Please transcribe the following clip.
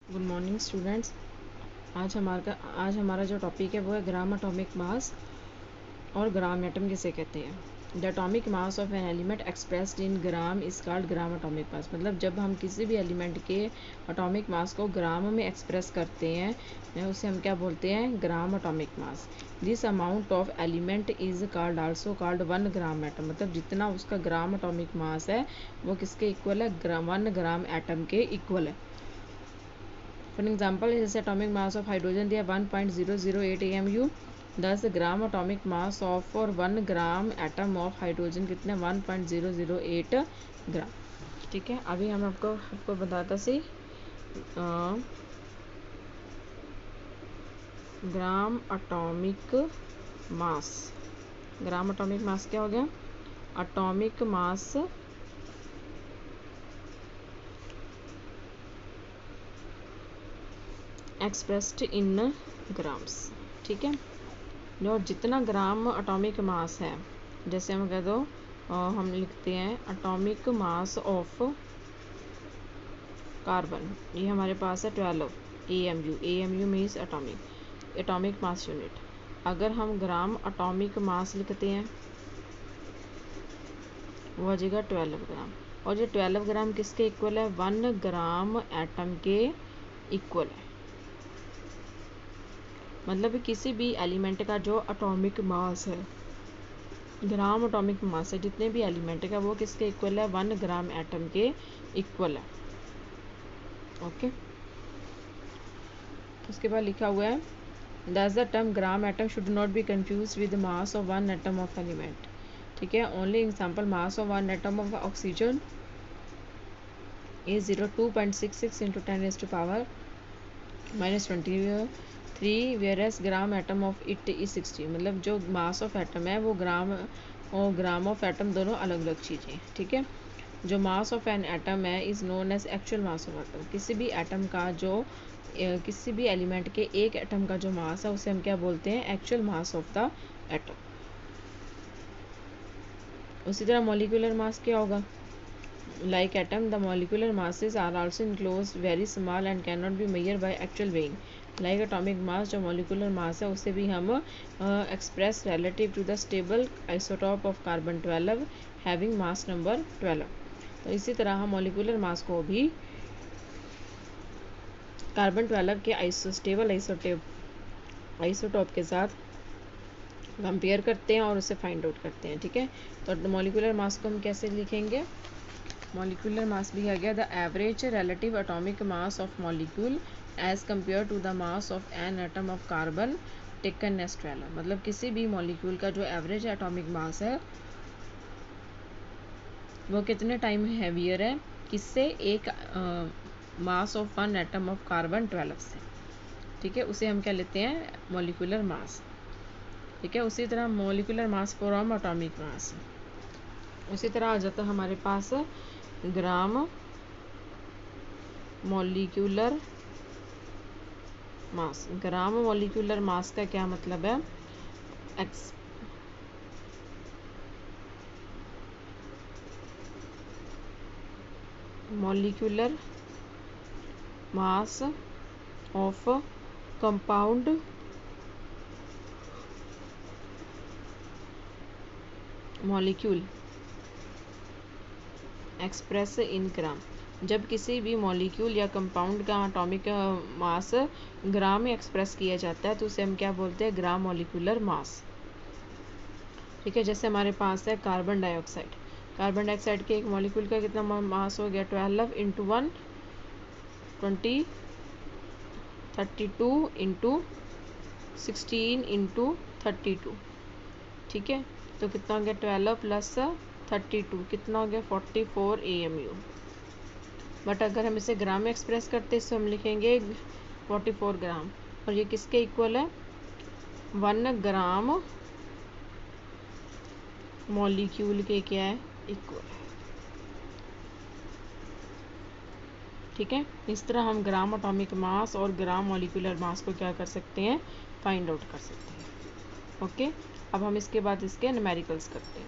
Good morning students. आज हमारा जो टॉपिक है वो है ग्राम एटॉमिक मास और ग्राम एटम किसे कहते हैं। The atomic mass of an element expressed in gram is called gram atomic mass. मतलब जब हम किसी भी एलिमेंट के एटॉमिक मास को ग्राम में एक्सप्रेस करते हैं उसे हम क्या बोलते हैं, gram atomic mass. This amount of element is called also called 1 gram atom. मतलब जितना उसका ग्राम एटॉमिक मास है वो किसके इक्वल है, 1 ग्राम एटम के इक्वल है। फॉर एग्जाम्पल, जैसे एटॉमिक मास ऑफ हाइड्रोजन दिया 1.008 AMU। 10 gram atomic mass of और 1 ग्राम एटम ऑफ हाइड्रोजन कितने, 1.008 ग्राम। ठीक है, अभी हम आपको बताता सी gram atomic mass. Gram atomic mass क्या हो गया, atomic mass expressed in grams. ठीक है, जो जितना ग्राम एटॉमिक मास है, जैसे हम कह दो हम लिखते हैं एटॉमिक मास ऑफ कार्बन, ये हमारे पास है 12 AMU। AMU means atomic mass unit. अगर हम ग्राम एटॉमिक मास लिखते हैं वो आ जाएगा 12 ग्राम। और ये 12 ग्राम किसके इक्वल है, 1 ग्राम एटम के इक्वल है। मतलब किसी भी एलिमेंट का जो एटॉमिक मास है, ग्राम एटॉमिक मास है, जितने भी एलिमेंट का वो किसके इक्वल है, 1 ग्राम एटम के इक्वल है। ओके, उसके बाद लिखा हुआ है that's the term gram atom should not be confuse with mass of 1 atom of element. ठीक है, only example mass of 1 atom of oxygen is 02.66 × 10⁻⁻23, whereas gram atom of it is 60। मतलब जो मास ऑफ एटम है वो ग्राम और gram of atom दोनों अलग अलग चीज़ें। ठीक है, जो मास ऑफ एन एटम है is known as actual mass of atom. किसी भी एटम का जो किसी भी एलिमेंट के एक एटम का जो मास है उसे हम क्या बोलते हैं, actual mass of the atom. उसी तरह मॉलिक्यूलर मास क्या होगा, like atom the molecular masses are also enclosed very small and cannot be measured by actual weighing। like atomic mass, जो molecular mass है उसे भी हम express relative to the stable isotope of carbon 12 having mass number 12। तो इसी तरह हम molecular mass को भी कार्बन 12 के स्टेबल आइसोटॉप के साथ कंपेयर करते हैं और उसे फाइंड आउट करते हैं। ठीक है, तो मॉलिक्यूलर मास को हम कैसे लिखेंगे, मॉलिक्यूलर मास भी आ गया the average relative atomic mass of molecule as compare to the mass of an atom of carbon taken as 12। मतलब किसी भी मॉलिक्यूल का जो एवरेज एटॉमिक मास है वो कितने टाइम हैवियर है, किससे, एक mass of 1 atom of carbon 12 से। ठीक है, उसे हम क्या लेते हैं, मॉलिक्यूलर मास। ठीक है, उसी तरह molecular mass from atomic mass. उसी तरह आ जाता है हमारे पास gram molecular mass. Gram molecular mass का क्या मतलब है, molecular mass of compound molecule express in gram. जब किसी भी मॉलिक्यूल या कंपाउंड का एटॉमिक मास ग्राम में एक्सप्रेस किया जाता है तो उसे हम क्या बोलते हैं, ग्राम मॉलिक्यूलर मास। ठीक है, जैसे हमारे पास है कार्बन डाइऑक्साइड। कार्बन डाइऑक्साइड के एक मॉलिक्यूल का कितना मास हो गया, 12 × 1 20 32 × 16 × 32। ठीक है, तो कितना हो गया, 12 + 32 कितना हो गया, 44 AMU। बट अगर हम इसे ग्राम में एक्सप्रेस करते हैं तो हम लिखेंगे 44 ग्राम। और ये किसके इक्वल है, 1 ग्राम मॉलिक्यूल के क्या है, इक्वल है। ठीक है, इस तरह हम ग्राम एटॉमिक मास और ग्राम मॉलिक्यूलर मास को क्या कर सकते हैं, फाइंड आउट कर सकते हैं। ओके, अब हम इसके बाद इसके न्यूमेरिकल्स करते हैं।